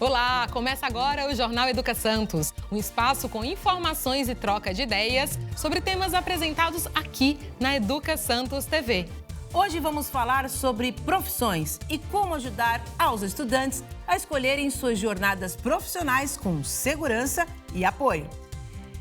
Olá, começa agora o Jornal Educa Santos, um espaço com informações e troca de ideias sobre temas apresentados aqui na Educa Santos TV. Hoje vamos falar sobre profissões e como ajudar aos estudantes a escolherem suas jornadas profissionais com segurança e apoio.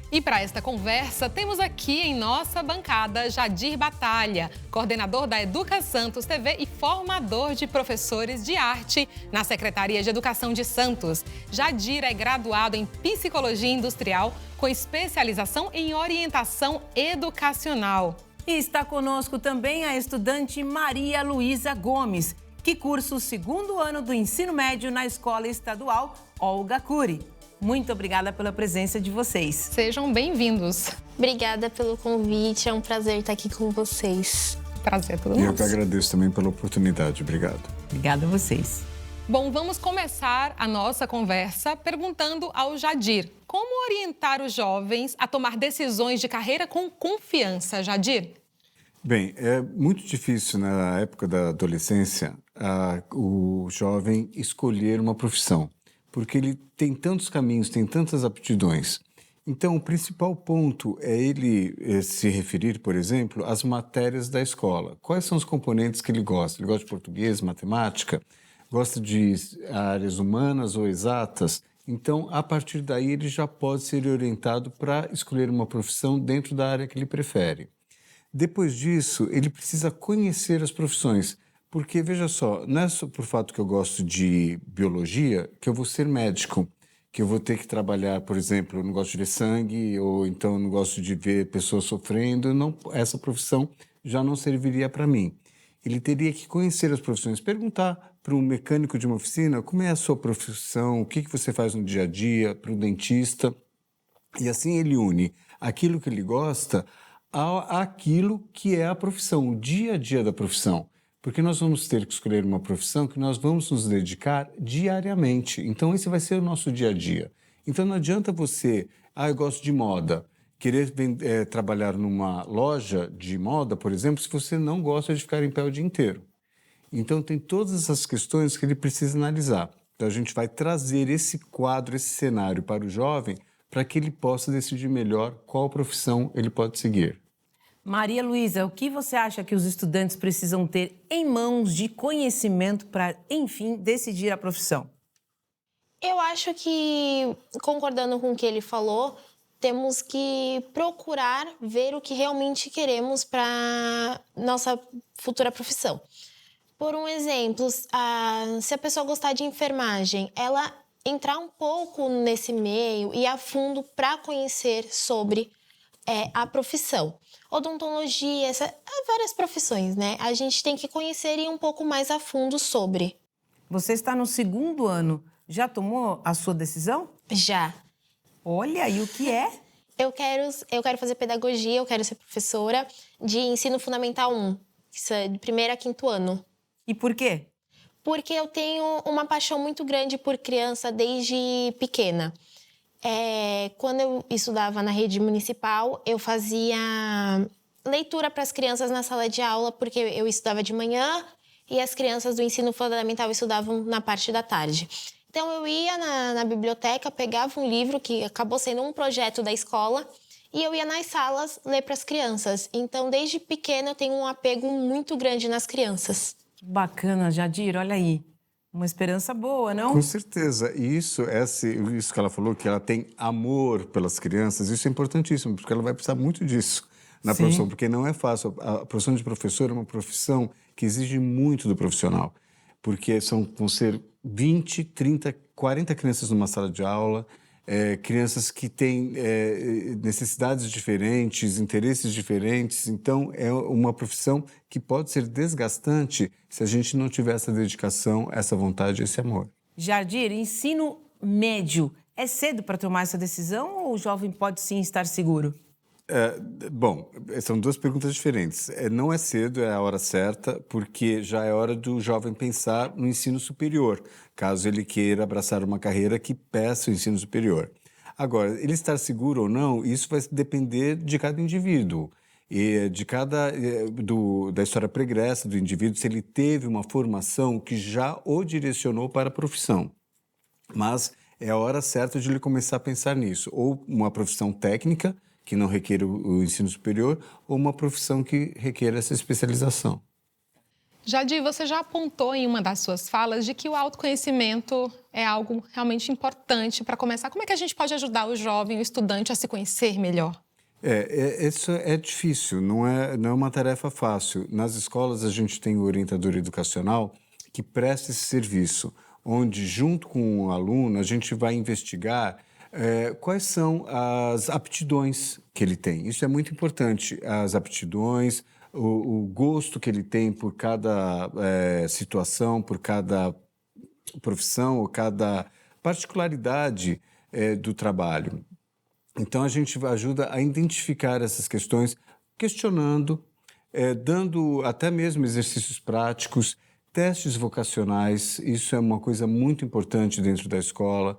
E para esta conversa, temos aqui em nossa bancada Jadir Batalha, coordenador da Educa Santos TV e formador de professores de arte na Secretaria de Educação de Santos. Jadir é graduado em Psicologia Industrial com especialização em orientação educacional. E está conosco também a estudante Maria Luísa Gomes, que cursa o segundo ano do ensino médio na Escola Estadual Olga Cury. Muito obrigada pela presença de vocês. Sejam bem-vindos. Obrigada pelo convite, é um prazer estar aqui com vocês. Prazer é todo nosso. E eu que agradeço também pela oportunidade. Obrigado. Obrigada a vocês. Bom, vamos começar a nossa conversa perguntando ao Jadir. Como orientar os jovens a tomar decisões de carreira com confiança, Jadir? Bem, é muito difícil na época da adolescência o jovem escolher uma profissão, porque ele tem tantos caminhos, tem tantas aptidões. Então, o principal ponto é ele se referir, por exemplo, às matérias da escola. Quais são os componentes que ele gosta? Ele gosta de português, matemática? Gosta de áreas humanas ou exatas? Então, a partir daí, ele já pode ser orientado para escolher uma profissão dentro da área que ele prefere. Depois disso, ele precisa conhecer as profissões, porque, veja só, não é só por fato que eu gosto de biologia que eu vou ser médico, que eu vou ter que trabalhar, por exemplo, eu não gosto de ver sangue, ou então eu não gosto de ver pessoas sofrendo, não, essa profissão já não serviria para mim. Ele teria que conhecer as profissões, perguntar para um mecânico de uma oficina como é a sua profissão, o que você faz no dia a dia, para um dentista, e assim ele une aquilo que ele gosta àquilo que é a profissão, o dia a dia da profissão. Porque nós vamos ter que escolher uma profissão que nós vamos nos dedicar diariamente. Então, esse vai ser o nosso dia a dia. Então, não adianta você, eu gosto de moda, querer trabalhar numa loja de moda, por exemplo, se você não gosta de ficar em pé o dia inteiro. Então, tem todas essas questões que ele precisa analisar. Então, a gente vai trazer esse quadro, esse cenário para o jovem, para que ele possa decidir melhor qual profissão ele pode seguir. Maria Luísa, o que você acha que os estudantes precisam ter em mãos de conhecimento para, enfim, decidir a profissão? Eu acho que, concordando com o que ele falou, temos que procurar ver o que realmente queremos para nossa futura profissão. Por um exemplo, se a pessoa gostar de enfermagem, ela entrar um pouco nesse meio e ir a fundo para conhecer sobre a profissão. Odontologia, várias profissões, né? A gente tem que conhecer e ir um pouco mais a fundo sobre. Você está no segundo ano. Já tomou a sua decisão? Já. Olha, e o que é? Eu quero fazer pedagogia, eu quero ser professora de ensino fundamental 1, isso é de primeiro a quinto ano. E por quê? Porque eu tenho uma paixão muito grande por criança desde pequena. Quando eu estudava na rede municipal, eu fazia leitura para as crianças na sala de aula, porque eu estudava de manhã e as crianças do ensino fundamental estudavam na parte da tarde. Então, eu ia na biblioteca, pegava um livro que acabou sendo um projeto da escola e eu ia nas salas ler para as crianças. Então, desde pequena, eu tenho um apego muito grande nas crianças. Bacana, Jadir, olha aí. Uma esperança boa, não? Com certeza. E isso que ela falou, que ela tem amor pelas crianças, isso é importantíssimo, porque ela vai precisar muito disso na profissão, porque não é fácil. A profissão de professor é uma profissão que exige muito do profissional, porque vão ser 20, 30, 40 crianças numa sala de aula, crianças que têm necessidades diferentes, interesses diferentes. Então, é uma profissão que pode ser desgastante se a gente não tiver essa dedicação, essa vontade, esse amor. Jadir, ensino médio, é cedo para tomar essa decisão ou o jovem pode sim estar seguro? Bom, são duas perguntas diferentes. Não é cedo, é a hora certa, porque já é hora do jovem pensar no ensino superior, caso ele queira abraçar uma carreira que peça o ensino superior. Agora, ele estar seguro ou não, isso vai depender de cada indivíduo. E da história pregressa do indivíduo, se ele teve uma formação que já o direcionou para a profissão. Mas é a hora certa de ele começar a pensar nisso. Ou uma profissão técnica, que não requer o ensino superior, ou uma profissão que requer essa especialização. Jadir, você já apontou em uma das suas falas de que o autoconhecimento é algo realmente importante para começar. Como é que a gente pode ajudar o jovem, o estudante a se conhecer melhor? Isso é difícil, não é uma tarefa fácil. Nas escolas a gente tem o orientador educacional que presta esse serviço, onde junto com o aluno a gente vai investigar quais são as aptidões que ele tem. Isso é muito importante, as aptidões, o gosto que ele tem por cada situação, por cada profissão ou cada particularidade do trabalho. Então, a gente ajuda a identificar essas questões, questionando, dando até mesmo exercícios práticos, testes vocacionais. Isso é uma coisa muito importante dentro da escola,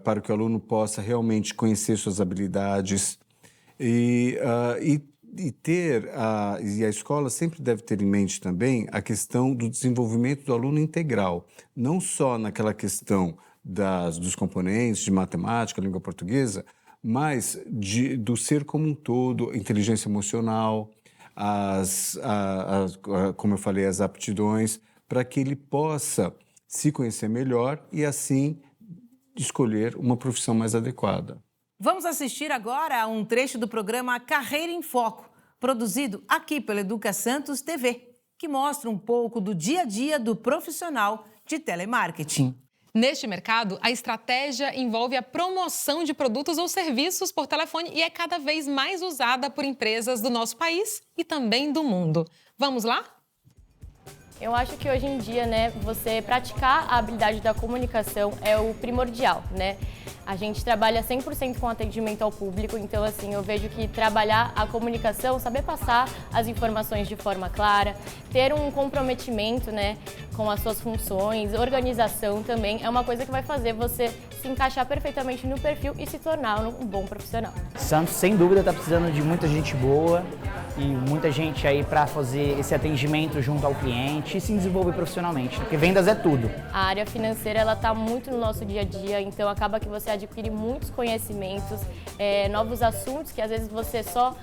para que o aluno possa realmente conhecer suas habilidades. E a escola sempre deve ter em mente também a questão do desenvolvimento do aluno integral, não só naquela questão dos componentes de matemática, língua portuguesa, mas do ser como um todo, inteligência emocional, como eu falei, as aptidões, para que ele possa se conhecer melhor e, assim, escolher uma profissão mais adequada. Vamos assistir agora a um trecho do programa Carreira em Foco, produzido aqui pela Educa Santos TV, que mostra um pouco do dia a dia do profissional de telemarketing. Neste mercado, a estratégia envolve a promoção de produtos ou serviços por telefone e é cada vez mais usada por empresas do nosso país e também do mundo. Vamos lá? Eu acho que hoje em dia, você praticar a habilidade da comunicação é o primordial, A gente trabalha 100% com atendimento ao público, então, eu vejo que trabalhar a comunicação, saber passar as informações de forma clara, ter um comprometimento, com as suas funções, organização também, é uma coisa que vai fazer você se encaixar perfeitamente no perfil e se tornar um bom profissional. Santos, sem dúvida, está precisando de muita gente boa e muita gente aí para fazer esse atendimento junto ao cliente e se desenvolver profissionalmente, porque vendas é tudo. A área financeira, ela está muito no nosso dia a dia, então acaba que você adquire muitos conhecimentos, novos assuntos que às vezes você só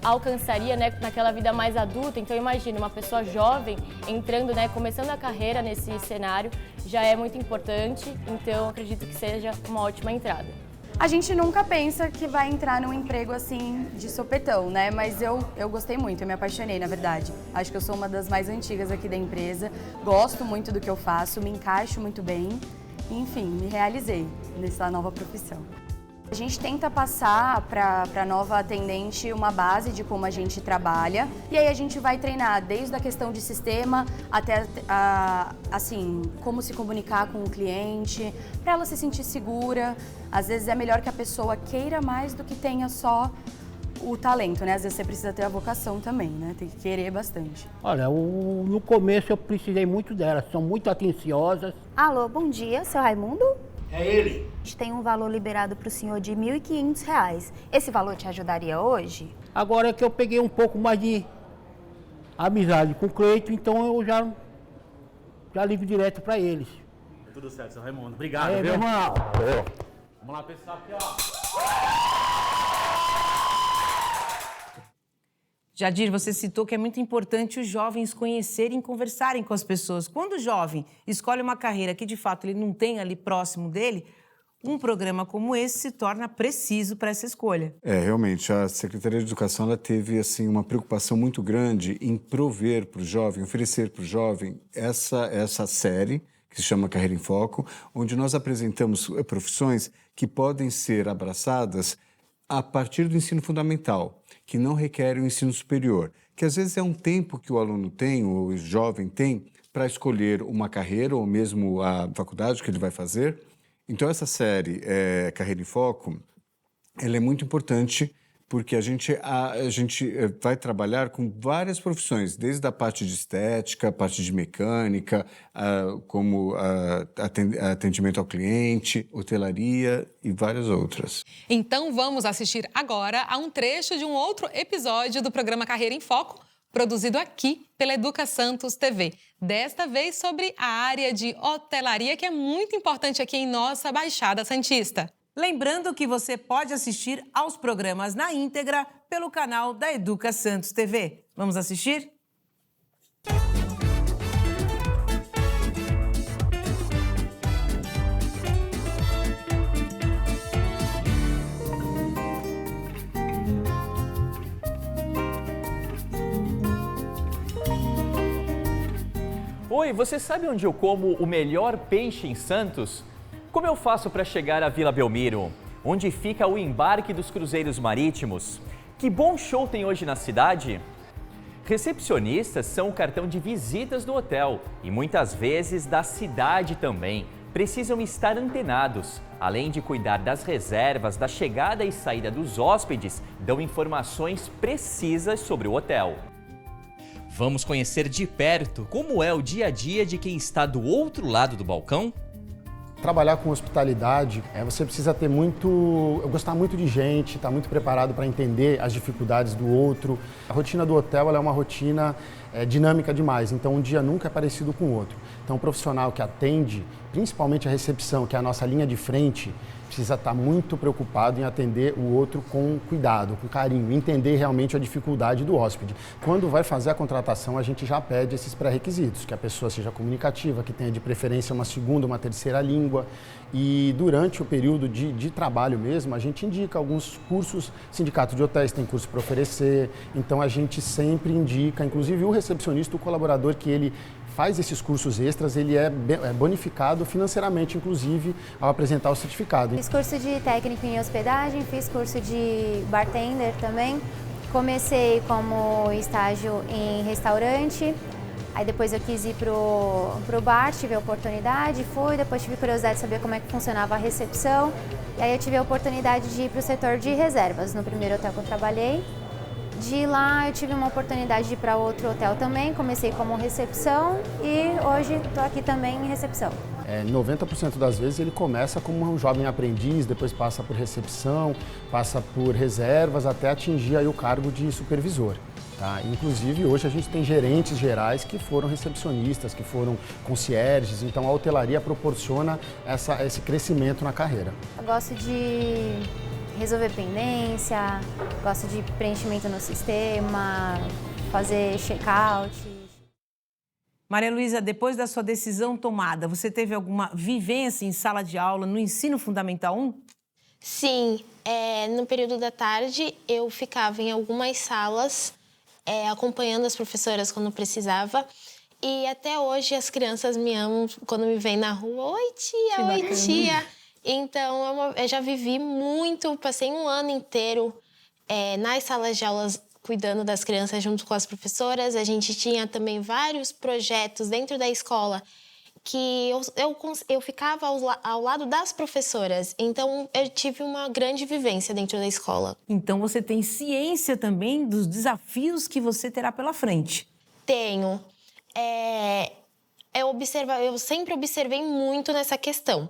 alcançaria naquela vida mais adulta. Então imagine uma pessoa jovem entrando, começando a carreira nesse cenário, já é muito importante, então acredito que seja uma ótima entrada. A gente nunca pensa que vai entrar num emprego assim de sopetão, Mas eu gostei muito, eu me apaixonei, na verdade. Acho que eu sou uma das mais antigas aqui da empresa, gosto muito do que eu faço, me encaixo muito bem, enfim, me realizei nessa nova profissão. A gente tenta passar para a nova atendente uma base de como a gente trabalha e aí a gente vai treinar desde a questão de sistema até, como se comunicar com o cliente, para ela se sentir segura. Às vezes é melhor que a pessoa queira mais do que tenha só o talento, Às vezes você precisa ter a vocação também, Tem que querer bastante. Olha, no começo eu precisei muito delas, são muito atenciosas. Alô, bom dia, seu Raimundo? É ele. A gente tem um valor liberado para o senhor de R$ 1.500. Esse valor te ajudaria hoje? Agora é que eu peguei um pouco mais de amizade com o Cleito, então eu já ligo direto para eles. Tudo certo, seu Raimundo. Obrigado, viu? Meu irmão. Vamos lá, pessoal, aqui, ó. Jadir, você citou que é muito importante os jovens conhecerem e conversarem com as pessoas. Quando o jovem escolhe uma carreira que, de fato, ele não tem ali próximo dele, um programa como esse se torna preciso para essa escolha. Realmente, a Secretaria de Educação ela teve uma preocupação muito grande em prover para o jovem, oferecer para o jovem essa série, que se chama Carreira em Foco, onde nós apresentamos profissões que podem ser abraçadas a partir do ensino fundamental, que não requerem o ensino superior, que às vezes é um tempo que o aluno tem, o jovem tem, para escolher uma carreira ou mesmo a faculdade que ele vai fazer. Então essa série, Carreira em Foco, ela é muito importante porque a gente vai trabalhar com várias profissões, desde a parte de estética, a parte de mecânica, como atendimento ao cliente, hotelaria e várias outras. Então vamos assistir agora a um trecho de um outro episódio do programa Carreira em Foco, produzido aqui pela Educa Santos TV. Desta vez sobre a área de hotelaria, que é muito importante aqui em nossa Baixada Santista. Lembrando que você pode assistir aos programas na íntegra pelo canal da Educa Santos TV. Vamos assistir? Oi, você sabe onde eu como o melhor peixe em Santos? Como eu faço para chegar à Vila Belmiro? Onde fica o embarque dos cruzeiros marítimos? Que bom show tem hoje na cidade? Recepcionistas são o cartão de visitas do hotel e muitas vezes da cidade também. Precisam estar antenados. Além de cuidar das reservas, da chegada e saída dos hóspedes, dão informações precisas sobre o hotel. Vamos conhecer de perto como é o dia a dia de quem está do outro lado do balcão? Trabalhar com hospitalidade, você precisa gostar muito de gente, estar muito preparado para entender as dificuldades do outro. A rotina do hotel ela é uma rotina dinâmica demais, então um dia nunca é parecido com o outro. Então o profissional que atende, principalmente a recepção, que é a nossa linha de frente, precisa estar muito preocupado em atender o outro com cuidado, com carinho, entender realmente a dificuldade do hóspede. Quando vai fazer a contratação, a gente já pede esses pré-requisitos, que a pessoa seja comunicativa, que tenha de preferência uma segunda, uma terceira língua. E durante o período de trabalho mesmo, a gente indica alguns cursos, sindicato de hotéis tem curso para oferecer, então a gente sempre indica, inclusive o recepcionista, o colaborador que ele faz esses cursos extras, ele é bonificado financeiramente, inclusive, ao apresentar o certificado. Fiz curso de técnico em hospedagem, fiz curso de bartender também. Comecei como estágio em restaurante, aí depois eu quis ir pro bar, tive a oportunidade, fui, depois tive curiosidade de saber como é que funcionava a recepção. E aí eu tive a oportunidade de ir para o setor de reservas, no primeiro hotel que eu trabalhei. De lá eu tive uma oportunidade de ir para outro hotel também, comecei como recepção e hoje estou aqui também em recepção. 90% das vezes ele começa como um jovem aprendiz, depois passa por recepção, passa por reservas até atingir aí o cargo de supervisor. Tá? Inclusive hoje a gente tem gerentes gerais que foram recepcionistas, que foram concierges, então a hotelaria proporciona esse crescimento na carreira. Eu gosto de resolver pendência, gosto de preenchimento no sistema, fazer check-out. Maria Luísa, depois da sua decisão tomada, você teve alguma vivência em sala de aula no ensino fundamental 1? Sim, no período da tarde eu ficava em algumas salas acompanhando as professoras quando precisava. E até hoje as crianças me amam quando me veem na rua. Oi, tia, oi, tia. Então, eu já vivi muito, passei um ano inteiro nas salas de aulas cuidando das crianças junto com as professoras. A gente tinha também vários projetos dentro da escola que eu ficava ao lado das professoras. Então, eu tive uma grande vivência dentro da escola. Então, você tem ciência também dos desafios que você terá pela frente? Tenho. Eu sempre observei muito nessa questão.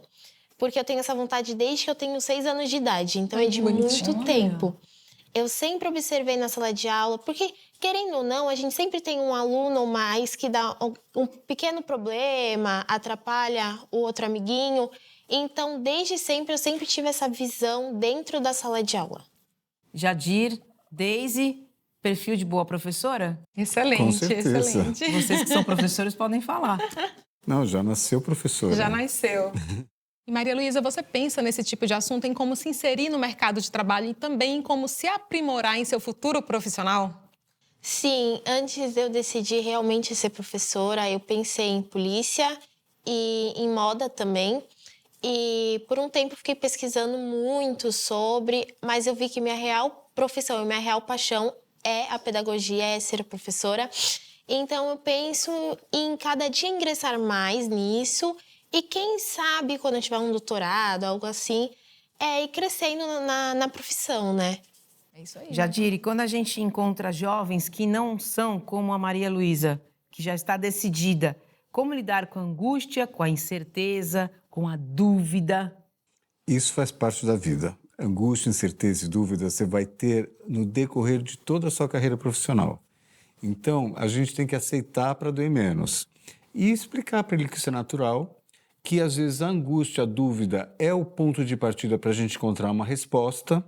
Porque eu tenho essa vontade desde que eu tenho 6 anos de idade. Então, é de muito tempo. Eu sempre observei na sala de aula, porque, querendo ou não, a gente sempre tem um aluno ou mais que dá um pequeno problema, atrapalha o outro amiguinho. Então, desde sempre, eu sempre tive essa visão dentro da sala de aula. Jadir, Deise, perfil de boa professora? Excelente, Com certeza. excelente. Vocês que são professores podem falar. Não, já nasceu professora. Já nasceu. E Maria Luísa, você pensa nesse tipo de assunto, em como se inserir no mercado de trabalho e também em como se aprimorar em seu futuro profissional? Sim, antes de eu decidir realmente ser professora, eu pensei em polícia e em moda também. E por um tempo fiquei pesquisando muito sobre, mas eu vi que minha real profissão e minha real paixão é a pedagogia, é ser professora. Então eu penso em cada dia ingressar mais nisso. E quem sabe, quando eu tiver um doutorado, algo assim, ir crescendo na profissão, né? É isso aí. Jadir, e quando a gente encontra jovens que não são como a Maria Luísa, que já está decidida, como lidar com a angústia, com a incerteza, com a dúvida? Isso faz parte da vida. Angústia, incerteza e dúvida você vai ter no decorrer de toda a sua carreira profissional. Então, a gente tem que aceitar para doer menos. E explicar para ele que isso é natural, que às vezes a angústia, a dúvida é o ponto de partida para a gente encontrar uma resposta,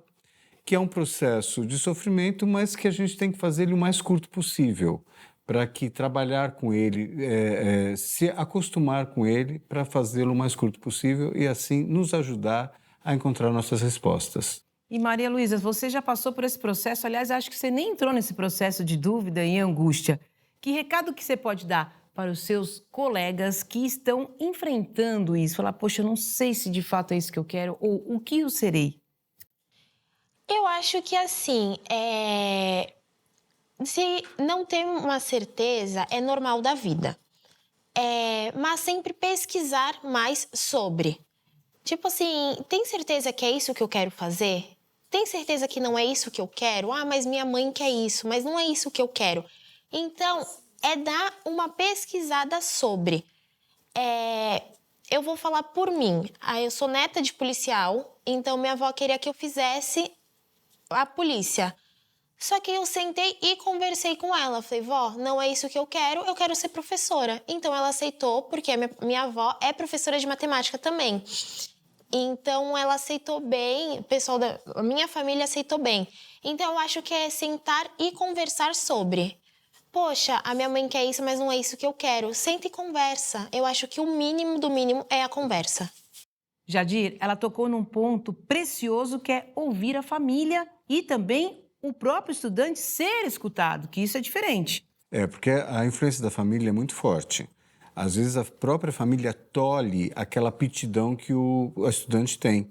que é um processo de sofrimento, mas que a gente tem que fazer ele o mais curto possível, para que trabalhar com ele, se acostumar com ele, para fazê-lo o mais curto possível e assim nos ajudar a encontrar nossas respostas. E Maria Luísa, você já passou por esse processo, aliás, acho que você nem entrou nesse processo de dúvida e angústia. Que recado que você pode dar para os seus colegas que estão enfrentando isso? Falar, poxa, eu não sei se de fato é isso que eu quero ou o que eu serei. Eu acho que assim, se não tem uma certeza, é normal da vida. Mas sempre pesquisar mais sobre. Tipo assim, tem certeza que é isso que eu quero fazer? Tem certeza que não é isso que eu quero? Ah, mas minha mãe quer isso, mas não é isso que eu quero. Então, dar uma pesquisada sobre. Eu vou falar por mim. Eu sou neta de policial, então minha avó queria que eu fizesse a polícia. Só que eu sentei e conversei com ela. Falei, vó, não é isso que eu quero ser professora. Então ela aceitou, porque a minha avó é professora de matemática também. Então ela aceitou bem, o pessoal da minha família aceitou bem. Então eu acho que é sentar e conversar sobre. Poxa, a minha mãe quer isso, mas não é isso que eu quero. Senta e conversa. Eu acho que o mínimo do mínimo é a conversa. Jadir, ela tocou num ponto precioso que é ouvir a família e também o próprio estudante ser escutado, que isso é diferente. Porque a influência da família é muito forte. Às vezes a própria família tolhe aquela aptidão que o estudante tem.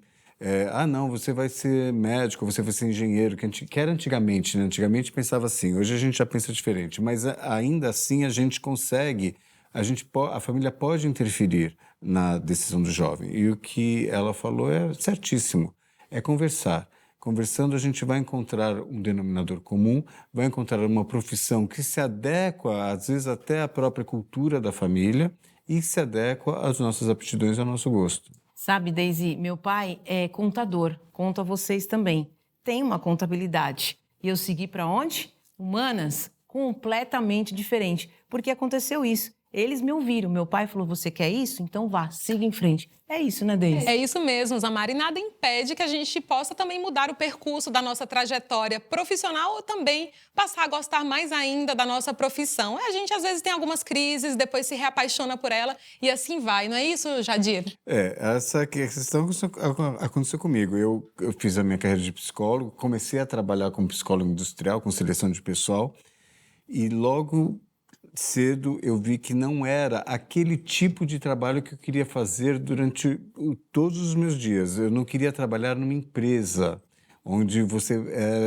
Não, você vai ser médico, você vai ser engenheiro, que era antigamente, né? Antigamente pensava assim, hoje a gente já pensa diferente, mas ainda assim a gente consegue, a família pode interferir na decisão do jovem. E o que ela falou é certíssimo, é conversar. Conversando, a gente vai encontrar um denominador comum, vai encontrar uma profissão que se adequa, às vezes, até à própria cultura da família e se adequa às nossas aptidões e ao nosso gosto. Sabe, Deise, meu pai é contador, conto a vocês também. Tem uma contabilidade. E eu segui para onde? Humanas, completamente diferente. Porque aconteceu isso. Eles me ouviram. Meu pai falou, você quer isso? Então vá, siga em frente. É isso, né, Deise? É isso mesmo, Zamara. E nada impede que a gente possa também mudar o percurso da nossa trajetória profissional ou também passar a gostar mais ainda da nossa profissão. A gente, às vezes, tem algumas crises, depois se reapaixona por ela e assim vai. Não é isso, Jadir? Essa questão aconteceu comigo. Eu fiz a minha carreira de psicólogo, comecei a trabalhar como psicólogo industrial, com seleção de pessoal, e logo cedo eu vi que não era aquele tipo de trabalho que eu queria fazer durante todos os meus dias. Eu não queria trabalhar numa empresa onde você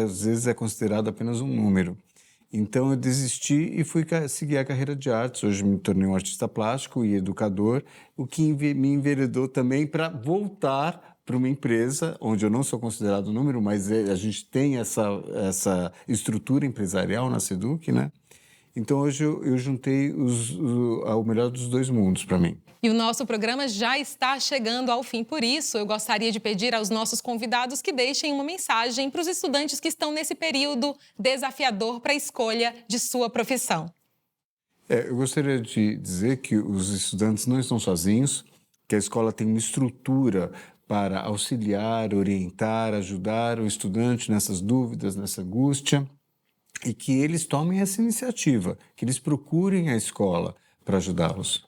às vezes é considerado apenas um número. Então eu desisti e fui seguir a carreira de artes. Hoje me tornei um artista plástico e educador, o que me enveredou também para voltar para uma empresa onde eu não sou considerado um número, mas a gente tem essa estrutura empresarial na Seduc, né? Então, hoje eu juntei o melhor dos dois mundos para mim. E o nosso programa já está chegando ao fim. Por isso, eu gostaria de pedir aos nossos convidados que deixem uma mensagem para os estudantes que estão nesse período desafiador para a escolha de sua profissão. Eu gostaria de dizer que os estudantes não estão sozinhos, que a escola tem uma estrutura para auxiliar, orientar, ajudar o estudante nessas dúvidas, nessa angústia. E que eles tomem essa iniciativa, que eles procurem a escola para ajudá-los.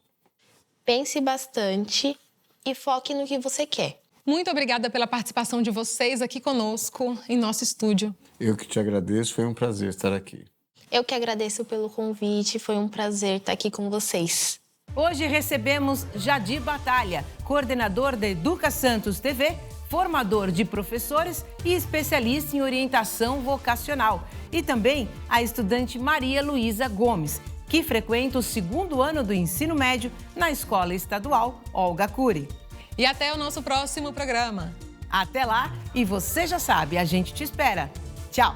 Pense bastante e foque no que você quer. Muito obrigada pela participação de vocês aqui conosco, em nosso estúdio. Eu que te agradeço, foi um prazer estar aqui. Eu que agradeço pelo convite, foi um prazer estar aqui com vocês. Hoje recebemos Jadir Batalha, coordenador da Educa Santos TV, formador de professores e especialista em orientação vocacional. E também a estudante Maria Luísa Gomes, que frequenta o 2º ano do ensino médio na Escola Estadual Olga Cury. E até o nosso próximo programa. Até lá, e você já sabe, a gente te espera. Tchau!